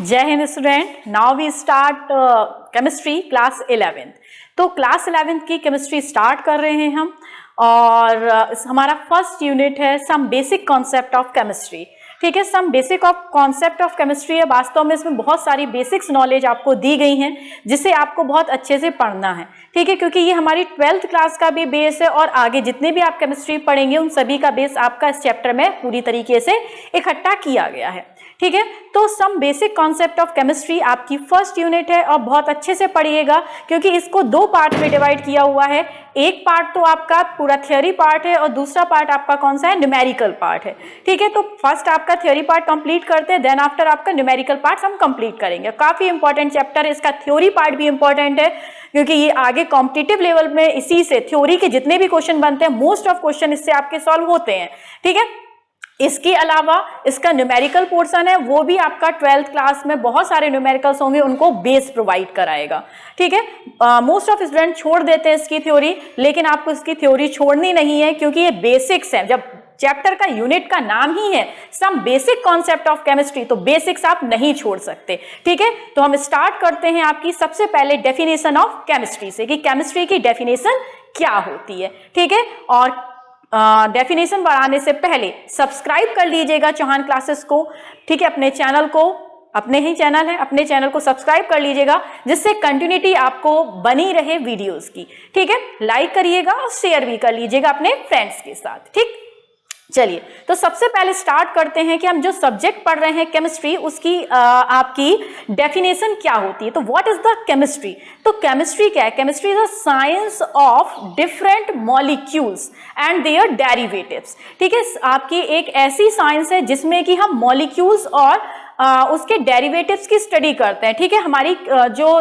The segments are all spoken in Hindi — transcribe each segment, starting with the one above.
जय हिंद student, now we start chemistry class 11th। तो क्लास 11th की केमिस्ट्री स्टार्ट कर रहे हैं हम और हमारा फर्स्ट यूनिट है some basic concept of chemistry. ठीक है, some basic of concept of chemistry है। वास्तव में इसमें बहुत सारी बेसिक्स नॉलेज आपको दी गई हैं जिसे आपको बहुत अच्छे से पढ़ना है। ठीक है, क्योंकि ये हमारी 12th क्लास का भी बेस है और आगे जितने भी आप केमिस्ट्री पढ़ेंगे उन सभी का बेस आपका इस चैप्टर में पूरी तरीके से इकट्ठा किया गया है। ठीक है, तो some basic concept of chemistry आपकी फर्स्ट यूनिट है और बहुत अच्छे से पढ़िएगा क्योंकि इसको दो पार्ट में डिवाइड किया हुआ है। एक पार्ट तो आपका पूरा थ्योरी पार्ट है और दूसरा पार्ट आपका कौन सा है, न्यूमेरिकल पार्ट है। ठीक है, तो फर्स्ट आपका थ्योरी पार्ट कंप्लीट करते हैं, देन आफ्टर आपका न्यूमेरिकल पार्ट हम कंप्लीट करेंगे। काफी इंपॉर्टेंट चैप्टर है, इसका थ्योरी पार्ट भी इंपॉर्टेंट है क्योंकि ये आगे कॉम्पिटिटिव लेवल में इसी से थ्योरी के जितने भी क्वेश्चन बनते हैं मोस्ट ऑफ क्वेश्चन इससे आपके सॉल्व होते हैं। ठीक है, इसके अलावा इसका न्यूमेरिकल पोर्शन है वो भी आपका 12th क्लास में बहुत सारे न्यूमेरिकल्स होंगे, उनको बेस प्रोवाइड कराएगा। ठीक है, मोस्ट ऑफ स्टूडेंट छोड़ देते हैं इसकी थ्योरी, लेकिन आपको इसकी थ्योरी छोड़नी नहीं है क्योंकि ये बेसिक्स है। जब चैप्टर का यूनिट का नाम ही है some basic concept of chemistry तो बेसिक्स आप नहीं छोड़ सकते। ठीक है, तो हम स्टार्ट करते हैं आपकी सबसे पहले डेफिनेशन ऑफ केमिस्ट्री से कि केमिस्ट्री की डेफिनेशन क्या होती है। ठीक है, और डेफिनेशन बढ़ाने से पहले सब्सक्राइब कर लीजिएगा चौहान क्लासेस को। ठीक है, अपने चैनल को, अपने ही चैनल है, अपने चैनल को सब्सक्राइब कर लीजिएगा जिससे कंटिन्यूटी आपको बनी रहे वीडियोस की। ठीक है, लाइक करिएगा और शेयर भी कर लीजिएगा अपने फ्रेंड्स के साथ। ठीक, चलिए तो सबसे पहले स्टार्ट करते हैं कि हम जो सब्जेक्ट पढ़ रहे हैं केमिस्ट्री उसकी आपकी डेफिनेशन क्या होती है। तो व्हाट इज द केमिस्ट्री? तो केमिस्ट्री क्या है? Chemistry is the science of different molecules and their derivatives. ठीक है, आपकी एक ऐसी साइंस है जिसमें कि हम मॉलिक्यूल्स और उसके डेरिवेटिव्स की स्टडी करते हैं। ठीक है, हमारी जो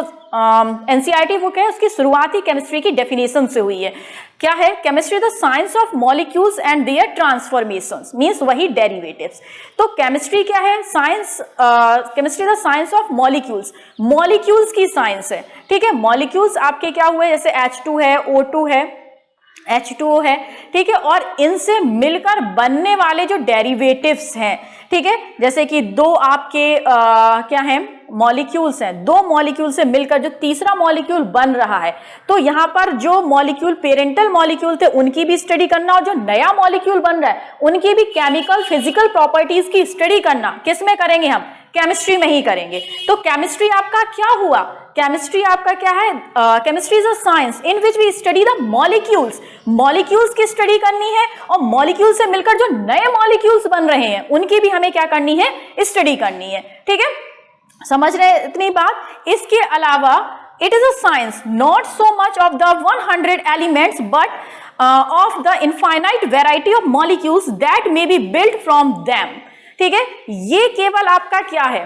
एनसीईआरटी बुक है उसकी शुरुआत ही केमिस्ट्री की डेफिनेशन से हुई है। क्या है? Chemistry the science of molecules and their transformations, means वही डेरिवेटिव्स। तो केमिस्ट्री क्या है? Science, chemistry the science of molecules, molecules की साइंस है। ठीक है, मॉलिक्यूल्स आपके क्या हुए, जैसे H2 है, O2 है, H2O है। ठीक है, और इनसे मिलकर बनने वाले जो डेरिवेटिव्स हैं, ठीक है, जैसे कि दो आपके क्या है, मॉलिक्यूल्स हैं, दो मॉलिक्यूल से मिलकर जो तीसरा मॉलिक्यूल बन रहा है, तो यहां पर जो मॉलिक्यूल पेरेंटल मॉलिक्यूल थे उनकी भी स्टडी करना और जो नया मॉलिक्यूल बन रहा है उनकी भी केमिकल फिजिकल प्रॉपर्टीज की स्टडी करना किस में करेंगे हम? केमिस्ट्री में ही करेंगे। तो केमिस्ट्री आपका क्या हुआ? केमिस्ट्री आपका क्या है? Chemistry is a science in which we study the molecules, molecules की स्टडी करनी है और मॉलिक्यूल से मिलकर जो नए मॉलिक्यूल्स बन रहे हैं उनकी भी हमें क्या करनी है? स्टडी करनी है। ठीक है, समझ रहे इतनी बात? इसके अलावा it is a science not so much of the 100 elements but of the infinite variety of molecules that may be built from them. ठीक है, ये केवल आपका क्या है,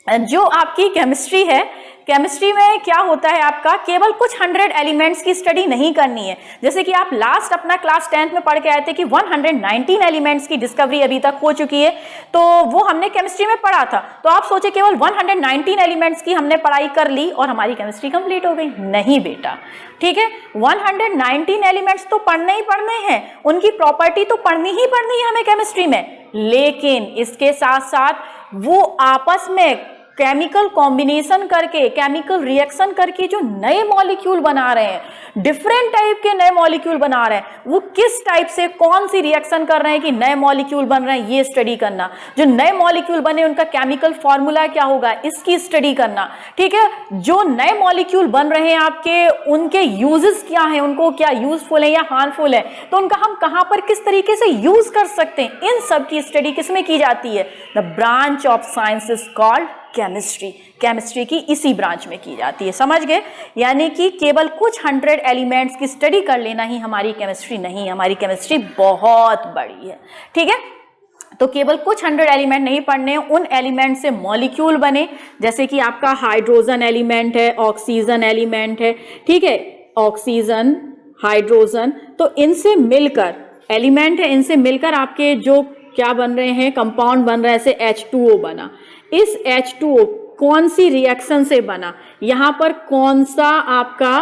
जो आपकी केमिस्ट्री है, केमिस्ट्री में क्या होता है आपका, केवल कुछ 100 एलिमेंट्स की स्टडी नहीं करनी है। जैसे कि आप लास्ट अपना क्लास 10th में पढ़ के आए थे कि 119 एलिमेंट्स की डिस्कवरी अभी तक हो चुकी है, तो वो हमने केमिस्ट्री में पढ़ा था। तो आप सोचे केवल 119 एलिमेंट्स की हमने पढ़ाई कर ली और हमारी केमिस्ट्री कंप्लीट हो गई? नहीं बेटा। ठीक है, 119 एलिमेंट्स तो पढ़ने ही पढ़ने हैं, उनकी प्रॉपर्टी तो पढ़नी ही पढ़नी है हमें केमिस्ट्री में, लेकिन इसके साथ साथ वो आपस में केमिकल कॉम्बिनेशन करके, केमिकल रिएक्शन करके जो नए मॉलिक्यूल बना रहे हैं, डिफरेंट टाइप के नए मॉलिक्यूल बना रहे हैं, वो किस टाइप से कौन सी रिएक्शन कर रहे हैं कि नए मॉलिक्यूल बन रहे हैं, ये स्टडी करना। जो नए मॉलिक्यूल बने उनका केमिकल फॉर्मूला क्या होगा, इसकी स्टडी करना। ठीक है, जो नए मॉलिक्यूल बन रहे हैं आपके, उनके यूजेस क्या हैं, उनको क्या यूजफुल है या हार्मफुल है, तो उनका हम कहां पर किस तरीके से यूज कर सकते हैं, इन सब की स्टडी किसमें की जाती है? The branch of science is called chemistry. Chemistry की इसी ब्रांच में की जाती है। समझ गए? यानी कि केवल कुछ 100 एलिमेंट्स की स्टडी कर लेना ही हमारी केमिस्ट्री नहीं, हमारी केमिस्ट्री बहुत बड़ी है। ठीक है, तो केवल कुछ 100 एलिमेंट नहीं पढ़ने, उन एलिमेंट से मॉलिक्यूल बने, जैसे कि आपका हाइड्रोजन एलिमेंट है, ऑक्सीजन एलिमेंट है। ठीक है, ऑक्सीजन, हाइड्रोजन, तो इनसे मिलकर एलिमेंट है, इनसे मिलकर आपके जो क्या बन रहे हैं, कंपाउंड बन रहा है, जैसे H2O बना। इस H2O कौन सी रिएक्शन से बना, यहां पर कौन सा आपका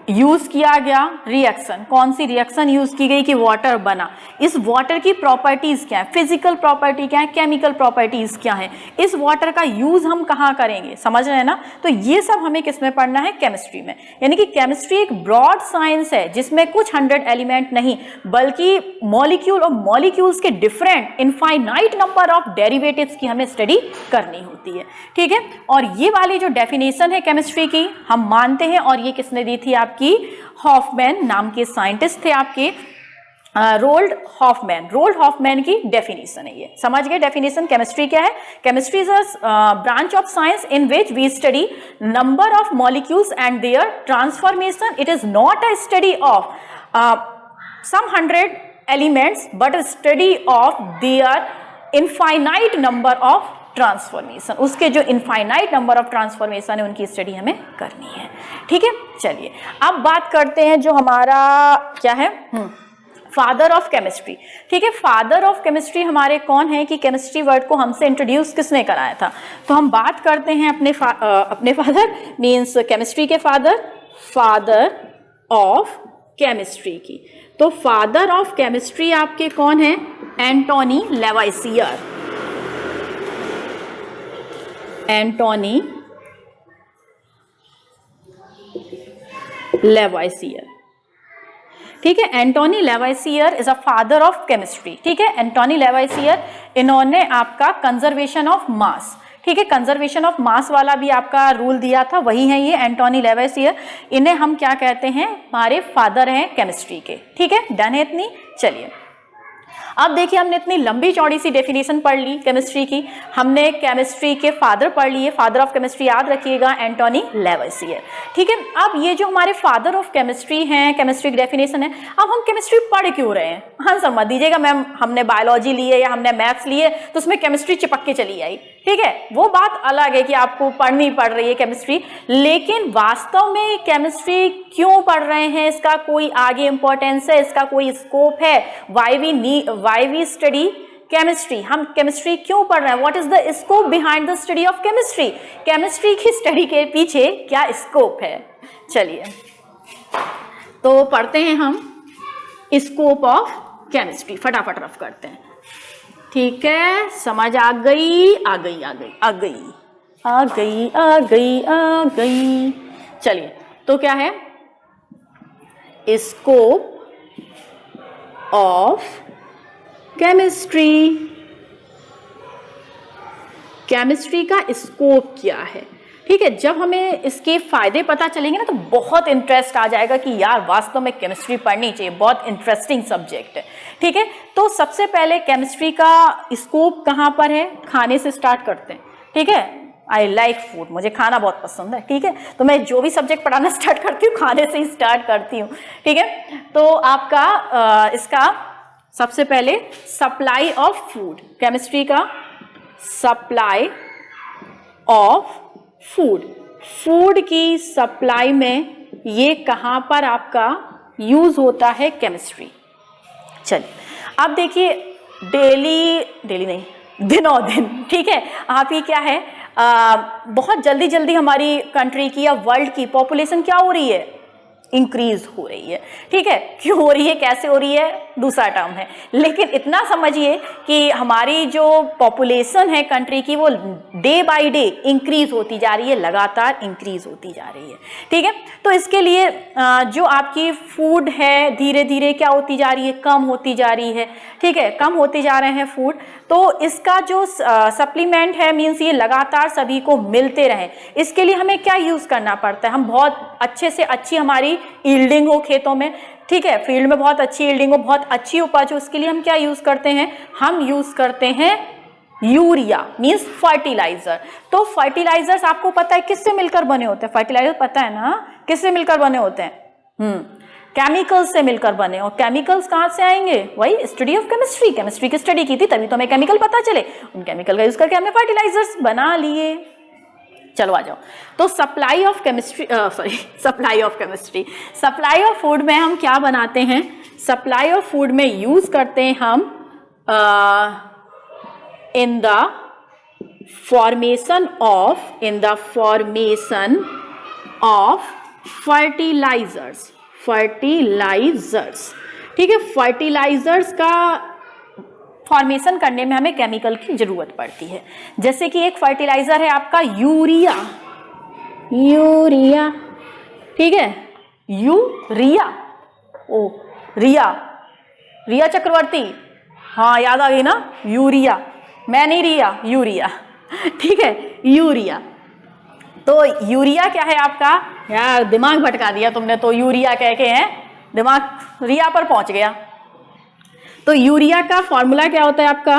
यूज किया गया रिएक्शन, कौन सी रिएक्शन यूज की गई कि वाटर बना, इस वाटर की प्रॉपर्टीज क्या है, फिजिकल प्रॉपर्टी क्या है, केमिकल प्रॉपर्टीज क्या है, इस वाटर का यूज हम कहाँ करेंगे, समझ रहे हैं ना। तो ये सब हमें किसमें पढ़ना है, केमिस्ट्री में। यानी कि केमिस्ट्री एक ब्रॉड साइंस है जिसमें कुछ 100 एलिमेंट नहीं बल्कि मॉलिक्यूल और मॉलिक्यूल्स के different infinite number of derivatives की हमें स्टडी करनी होती है, ठीक है। और ये वाली जो डेफिनेशन है केमिस्ट्री की हम मानते हैं, और ये किसने दी थी, आपकी हॉफमैन नाम के साइंटिस्ट थे आपके, रोल्ड हॉफमैन की डेफिनेशन है ये, समझ गए डेफिनेशन। केमिस्ट्री क्या है, chemistry is a branch of science in which we study number of molecules and their transformation. It is not a study of some 100 elements but a study of their infinite number of transformation, उसके जो इनफाइनाइट नंबर ऑफ ट्रांसफॉर्मेशन है उनकी स्टडी हमें करनी है, ठीक है। चलिए अब बात करते हैं जो हमारा क्या है, फादर ऑफ केमिस्ट्री, ठीक है। फादर ऑफ केमिस्ट्री हमारे कौन है कि केमिस्ट्री वर्ड को हमसे इंट्रोड्यूस किसने कराया था, तो हम बात करते हैं अपने फादर मीन्स केमिस्ट्री के फादर ऑफ केमिस्ट्री की। तो फादर ऑफ केमिस्ट्री आपके कौन है, एंटोनी लेवाइसियर, एंटोनी लेवाइसियर, ठीक है। Antoine Lavoisier is a father of chemistry, ठीक है। एंटोनी लेवाइसियर, इन्होंने आपका कंजर्वेशन ऑफ मास, ठीक है, कंजर्वेशन ऑफ मास वाला भी आपका रूल दिया था, वही है ये एंटोनी लेवाइसियर। इन्हें हम क्या कहते हैं, हमारे फादर हैं केमिस्ट्री के, ठीक है। डन है इतनी। चलिए अब देखिए हमने इतनी लंबी चौड़ी सी डेफिनेशन पढ़ ली केमिस्ट्री की, हमने केमिस्ट्री के फादर पढ़ लिए, फादर ऑफ केमिस्ट्री याद रखिएगा एंटोनी लेवाइसियर, ठीक है। अब ये जो हमारे फादर ऑफ केमिस्ट्री हैं, केमिस्ट्री की डेफिनेशन है, अब हम केमिस्ट्री पढ़ क्यों रहे हैं, आंसर मत दीजिएगा मैम हमने बायोलॉजी लिए या हमने मैथ्स लिए तो उसमें केमिस्ट्री चिपक के चली आई, ठीक है, वो बात अलग है कि आपको पढ़नी पड़ रही है केमिस्ट्री, लेकिन वास्तव में केमिस्ट्री क्यों पढ़ रहे हैं, इसका कोई आगे इंपॉर्टेंस है, इसका कोई स्कोप है, वाई वी स्टडी केमिस्ट्री, हम केमिस्ट्री क्यों पढ़ रहे हैं, what is the scope behind the study of chemistry, chemistry की स्टडी के पीछे क्या स्कोप है। चलिए तो पढ़ते हैं हम स्कोप ऑफ केमिस्ट्री, फटाफट रफ करते हैं, ठीक है। समझ आ गई, आ गई, आ गई, आ गई, आ गई, आ गई, आ गई। चलिए तो क्या है, स्कोप ऑफ केमिस्ट्री, केमिस्ट्री का स्कोप क्या है, ठीक है। जब हमें इसके फायदे पता चलेंगे ना तो बहुत इंटरेस्ट आ जाएगा कि यार वास्तव में केमिस्ट्री पढ़नी चाहिए, बहुत इंटरेस्टिंग सब्जेक्ट है, ठीक है। तो सबसे पहले केमिस्ट्री का स्कोप कहाँ पर है, खाने से स्टार्ट करते हैं, ठीक है। आई लाइक फूड, मुझे खाना बहुत पसंद है, ठीक है, तो मैं जो भी सब्जेक्ट पढ़ाना स्टार्ट करती हूँ खाने से ही स्टार्ट करती हूँ, ठीक है। तो आपका इसका सबसे पहले सप्लाई ऑफ फूड, केमिस्ट्री का सप्लाई ऑफ फूड, फूड की सप्लाई में ये कहाँ पर आपका यूज होता है केमिस्ट्री। चलिए अब देखिए डेली नहीं दिनों दिन, ठीक है, आप ही क्या है बहुत जल्दी जल्दी हमारी कंट्री की या वर्ल्ड की पॉपुलेशन क्या हो रही है, इंक्रीज हो रही है, ठीक है। क्यों हो रही है, कैसे हो रही है, दूसरा टर्म है, लेकिन इतना समझिए कि हमारी जो पॉपुलेशन है कंट्री की वो डे बाय डे इंक्रीज होती जा रही है, लगातार इंक्रीज होती जा रही है, ठीक है। तो इसके लिए जो आपकी फूड है धीरे धीरे क्या होती जा रही है, कम होती जा रही है, ठीक है, कम होते जा रहे हैं फूड। तो इसका जो सप्लीमेंट है मीन्स ये लगातार सभी को मिलते रहे, इसके लिए हमें क्या यूज करना पड़ता है, हम बहुत अच्छे से अच्छी हमारी यील्डिंग हो खेतों में, ठीक है, फील्ड में बहुत अच्छी यील्डिंग हो, बहुत अच्छी उपज हो, उसके लिए हम क्या यूज करते हैं, हम यूज करते हैं यूरिया मीन्स फर्टिलाइजर। तो फर्टिलाइजर्स आपको पता है किससे मिलकर बने होते हैं, फर्टिलाइजर पता है ना किससे मिलकर बने होते हैं, केमिकल्स से मिलकर बने। और केमिकल्स कहाँ से आएंगे, वही स्टडी ऑफ केमिस्ट्री, केमिस्ट्री की स्टडी की थी तभी तो हमें केमिकल पता चले, उन केमिकल का यूज करके हमने फर्टिलाइजर्स बना लिए। चलो आ जाओ, तो supply of chemistry, supply of chemistry, supply of food में हम क्या बनाते हैं, सप्लाई ऑफ फूड में यूज करते हैं हम in the formation of fertilizers, ठीक है। फर्टिलाइजर्स का फॉर्मेशन करने में हमें केमिकल की जरूरत पड़ती है। जैसे कि एक फर्टिलाइजर है आपका यूरिया, ठीक है, यूरिया, ओ रिया चक्रवर्ती, हाँ याद आ गई ना, यूरिया, मैं नहीं रिया, यूरिया, ठीक है, यूरिया। तो यूरिया क्या है आपका, यार दिमाग भटका दिया तुमने, तो यूरिया कह के है दिमाग रिया पर पहुंच गया। तो यूरिया का फॉर्मूला क्या होता है आपका,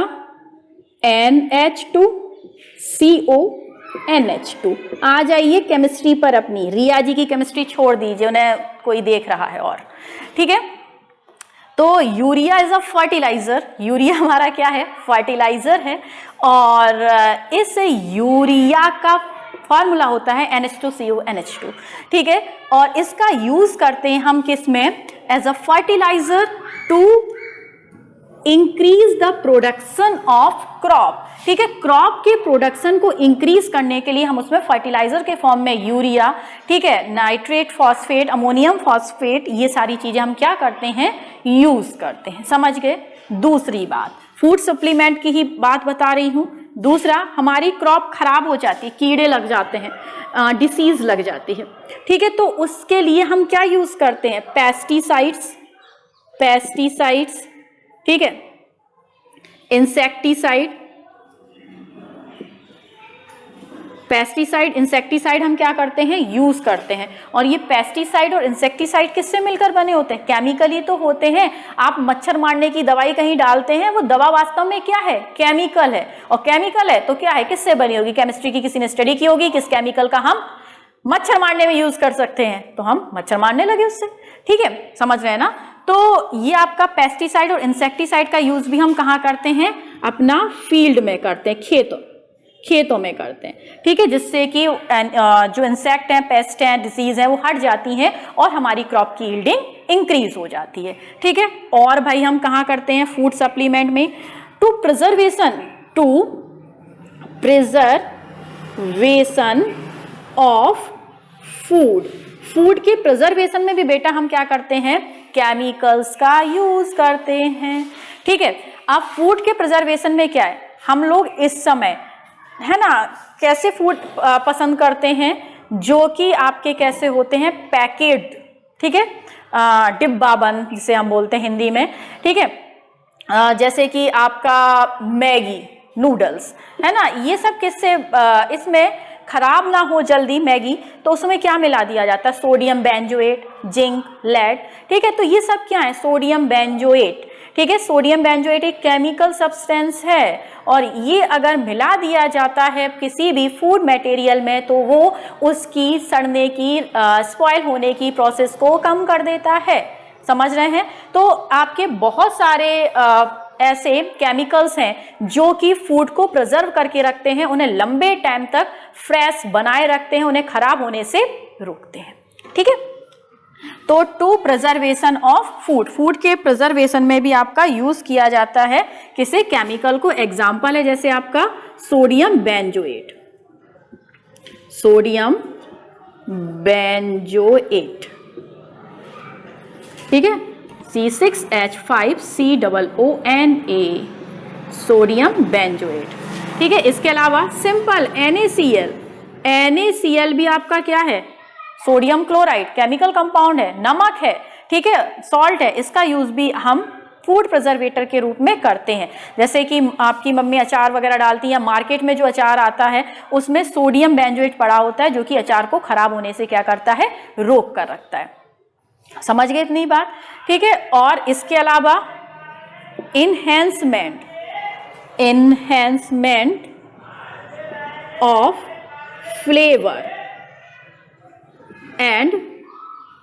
NH2CONH2। आ जाइए केमिस्ट्री पर अपनी, रिया जी की केमिस्ट्री छोड़ दीजिए, उन्हें कोई देख रहा है और, ठीक है। तो urea is a fertilizer, urea हमारा क्या है, फर्टिलाइजर है। और इस यूरिया का फॉर्मूला होता है NH2CONH2, ठीक है। और इसका यूज करते हैं हम किस में, as a fertilizer to increase the production of crop, ठीक है। क्रॉप के प्रोडक्शन को इंक्रीज करने के लिए हम उसमें फर्टिलाइजर के फॉर्म में यूरिया, ठीक है, नाइट्रेट, फॉस्फेट, अमोनियम फॉस्फेट, ये सारी चीजें हम क्या करते हैं, यूज करते हैं, समझ गए। दूसरी बात, फूड सप्लीमेंट की ही बात बता रही हूं। दूसरा, हमारी क्रॉप खराब हो जाती है, कीड़े लग जाते हैं, डिसीज लग जाती है, ठीक है। तो उसके लिए हम क्या यूज करते हैं, पेस्टिसाइड्स, ठीक है, इंसेक्टिसाइड हम क्या करते हैं, यूज करते हैं। और ये पेस्टिसाइड और इंसेक्टिसाइड किससे मिलकर बने होते हैं, केमिकली तो होते हैं। आप मच्छर मारने की दवाई कहीं डालते हैं, वो दवा वास्तव में क्या है, केमिकल है। और केमिकल है तो क्या है, किससे बनी होगी, केमिस्ट्री की किसी ने स्टडी की होगी, किस केमिकल का हम मच्छर मारने में यूज कर सकते हैं, तो हम मच्छर मारने लगे उससे, ठीक है, समझ रहे हैं ना। तो ये आपका पेस्टिसाइड और इंसेक्टिसाइड का यूज भी हम कहाँ करते हैं, अपना फील्ड में करते हैं, खेतों में करते हैं, ठीक है, जिससे कि जो इंसेक्ट हैं, पेस्ट हैं, डिसीज हैं, वो हट जाती हैं और हमारी क्रॉप की यील्डिंग इंक्रीज हो जाती है, ठीक है। और भाई हम कहाँ करते हैं, फूड सप्लीमेंट में, टू प्रिजर्वेशन ऑफ फूड के प्रिजर्वेशन में भी बेटा हम क्या करते हैं, केमिकल्स का यूज करते हैं, ठीक है। अब फूड के प्रिजर्वेशन में क्या है, हम लोग इस समय है ना कैसे फूड पसंद करते हैं, जो कि आपके कैसे होते हैं, पैकेट, ठीक है, डिब्बा बंद जिसे हम बोलते हैं हिंदी में, ठीक है। जैसे कि आपका मैगी नूडल्स है ना, ये सब किससे, इसमें खराब ना हो जल्दी मैगी, तो उसमें क्या मिला दिया जाता है, सोडियम बेंजोएट, जिंक, लेड, ठीक है। तो ये सब क्या है, सोडियम बेंजोएट, ठीक है। सोडियम बेंजोएट एक केमिकल सब्सटेंस है, और ये अगर मिला दिया जाता है किसी भी फूड मटेरियल में, तो वो उसकी सड़ने की, स्पॉइल होने की प्रोसेस को कम कर देता है, समझ रहे हैं। तो आपके बहुत सारे ऐसे केमिकल्स हैं जो कि फूड को प्रिजर्व करके रखते हैं, उन्हें लंबे टाइम तक फ्रेश बनाए रखते हैं, उन्हें खराब होने से रोकते हैं, ठीक है। तो टू प्रिजर्वेशन ऑफ फूड के प्रिजर्वेशन में भी आपका यूज किया जाता है किसी केमिकल को। एग्जाम्पल है जैसे आपका सोडियम बेंजोएट, ठीक है, C6H5COONA, सोडियम बेंजोएट, ठीक है। इसके अलावा सिंपल NaCl भी आपका क्या है, सोडियम क्लोराइड, केमिकल कंपाउंड है, नमक है, ठीक है, सॉल्ट है। इसका यूज भी हम फूड प्रिजर्वेटर के रूप में करते हैं। जैसे कि आपकी मम्मी अचार वगैरह डालती है, मार्केट में जो अचार आता है उसमें सोडियम बेंजोएट पड़ा होता है, जो कि अचार को खराब होने से क्या करता है, रोक कर रखता है, समझ गए इतनी बात, ठीक है। और इसके अलावा enhancement of flavour and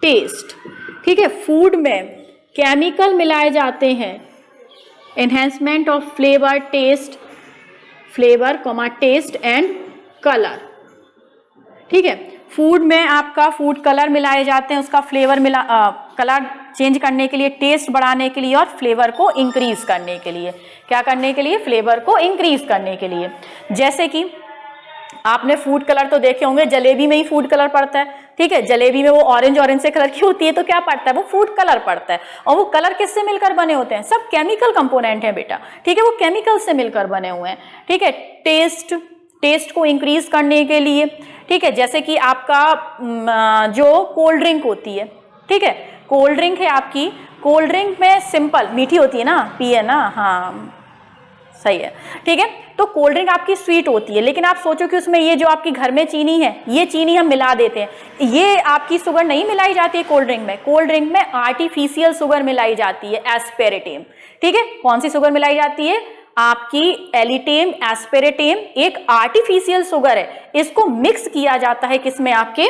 taste, ठीक है। फूड में केमिकल मिलाए जाते हैं, enhancement of flavour taste and colour, ठीक है। फूड में आपका फूड कलर मिलाए जाते हैं, उसका फ्लेवर कलर चेंज करने के लिए, टेस्ट बढ़ाने के लिए और फ्लेवर को इंक्रीज करने के लिए, क्या करने के लिए, फ्लेवर को इंक्रीज करने के लिए। जैसे कि आपने फूड कलर तो देखे होंगे, जलेबी में ही फूड कलर पड़ता है, ठीक है, जलेबी में वो ऑरेंज से कलर की होती है, तो क्या पड़ता है, वो फूड कलर पड़ता है। और वो कलर किससे मिलकर बने होते हैं, सब केमिकल कंपोनेंट है बेटा, ठीक है, वो केमिकल से मिलकर बने हुए हैं, ठीक है। टेस्ट को इंक्रीज करने के लिए, ठीक है, जैसे कि आपका जो कोल्ड ड्रिंक होती है, ठीक है, कोल्ड ड्रिंक है आपकी, कोल्ड ड्रिंक में सिंपल मीठी होती है ना, पिए ना, हाँ सही है, ठीक है। तो कोल्ड ड्रिंक आपकी स्वीट होती है, लेकिन आप सोचो कि उसमें ये जो आपकी घर में चीनी है, ये चीनी हम मिला देते हैं, ये आपकी शुगर नहीं मिलाई जाती है कोल्ड ड्रिंक में। कोल्ड ड्रिंक में आर्टिफिशियल शुगर मिलाई जाती है, एस्पेरेटिम, ठीक है। कौन सी शुगर मिलाई जाती है, आपकी एलिटेम, एस्पेरेटिम एक आर्टिफिशियल शुगर है, इसको मिक्स किया जाता है किसमें, आपके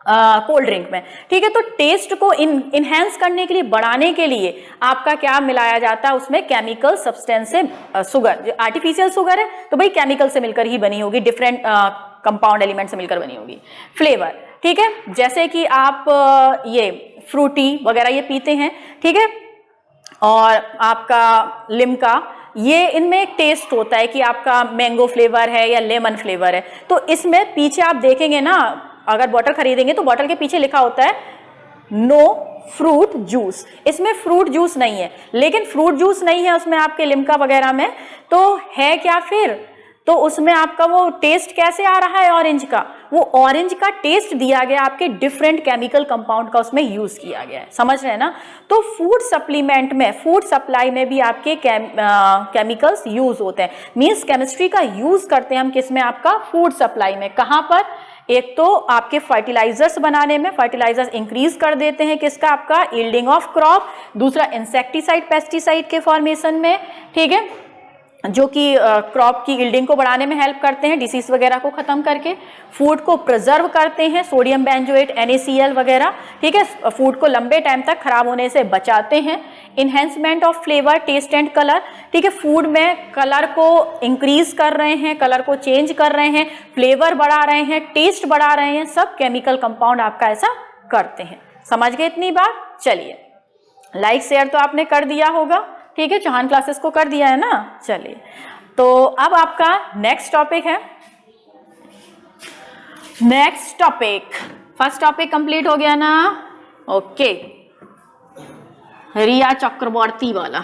कोल्ड ड्रिंक में, ठीक है। तो टेस्ट को इनहेंस करने के लिए, बढ़ाने के लिए आपका क्या मिलाया जाता है उसमें, केमिकल सब्सटेंस से शुगर, आर्टिफिशियल शुगर है तो भाई केमिकल से मिलकर ही बनी होगी, डिफरेंट कंपाउंड एलिमेंट से मिलकर बनी होगी। फ्लेवर, ठीक है, जैसे कि आप ये फ्रूटी वगैरह ये पीते हैं, ठीक है, और आपका लिम्का, ये इनमें एक टेस्ट होता है कि आपका मैंगो फ्लेवर है या लेमन फ्लेवर है। तो इसमें पीछे आप देखेंगे ना, अगर बॉटल खरीदेंगे तो बॉटल के पीछे लिखा होता है नो फ्रूट जूस, इसमें फ्रूट जूस नहीं है, लेकिन फ्रूट जूस नहीं है उसमें आपके लिम्का वगैरह में, तो है क्या फिर, तो उसमें आपका वो टेस्ट कैसे आ रहा है ऑरेंज का, वो ऑरेंज का टेस्ट दिया गया आपके डिफरेंट केमिकल कंपाउंड का उसमें यूज किया गया है, समझ रहे हैं ना। तो फूड सप्लीमेंट में, फूड सप्लाई में भी आपके केमिकल्स यूज होते हैं, मींस केमिस्ट्री का यूज करते हैं हम किसमें, आपका फूड सप्लाई में। कहां पर, एक तो आपके फर्टिलाइजर्स बनाने में, फर्टिलाइजर्स इंक्रीज कर देते हैं किसका, आपका यील्डिंग ऑफ क्रॉप, दूसरा इंसेक्टिसाइड पेस्टिसाइड के फॉर्मेशन में, ठीक है, जो कि क्रॉप की यील्डिंग को बढ़ाने में हेल्प करते हैं, डिसीज वगैरह को खत्म करके। फूड को प्रिजर्व करते हैं, सोडियम बेंजोएट, NaCl वगैरह, ठीक है, फूड को लंबे टाइम तक खराब होने से बचाते हैं। Enhancement of flavour, taste and colour, ठीक है, फूड में कलर को इंक्रीज कर रहे हैं, कलर को चेंज कर रहे हैं, फ्लेवर बढ़ा रहे हैं, टेस्ट बढ़ा रहे हैं, सब केमिकल कंपाउंड आपका ऐसा करते हैं। समझ गए इतनी बात, चलिए लाइक शेयर तो आपने कर दिया होगा, ठीक है, चौहान क्लासेस को कर दिया है ना। चलिए, तो अब आपका नेक्स्ट टॉपिक है, next topic, first topic complete हो गया ना, ओके, रिया चक्रवर्ती वाला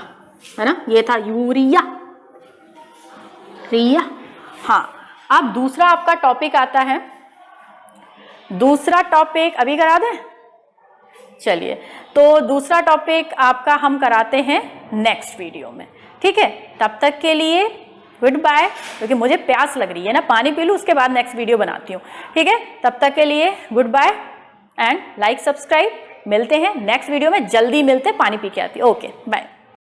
है ना, ये था यूरिया, रिया, हाँ। अब दूसरा आपका टॉपिक आता है, दूसरा टॉपिक अभी करा दें, चलिए, तो दूसरा टॉपिक आपका हम कराते हैं नेक्स्ट वीडियो में, ठीक है। तब तक के लिए गुड बाय, क्योंकि मुझे प्यास लग रही है ना, पानी पी लूँ उसके बाद नेक्स्ट वीडियो बनाती हूँ, ठीक है। तब तक के लिए good bye and like subscribe, मिलते हैं नेक्स्ट वीडियो में, जल्दी मिलते, पानी पी के आती, ओके बाय।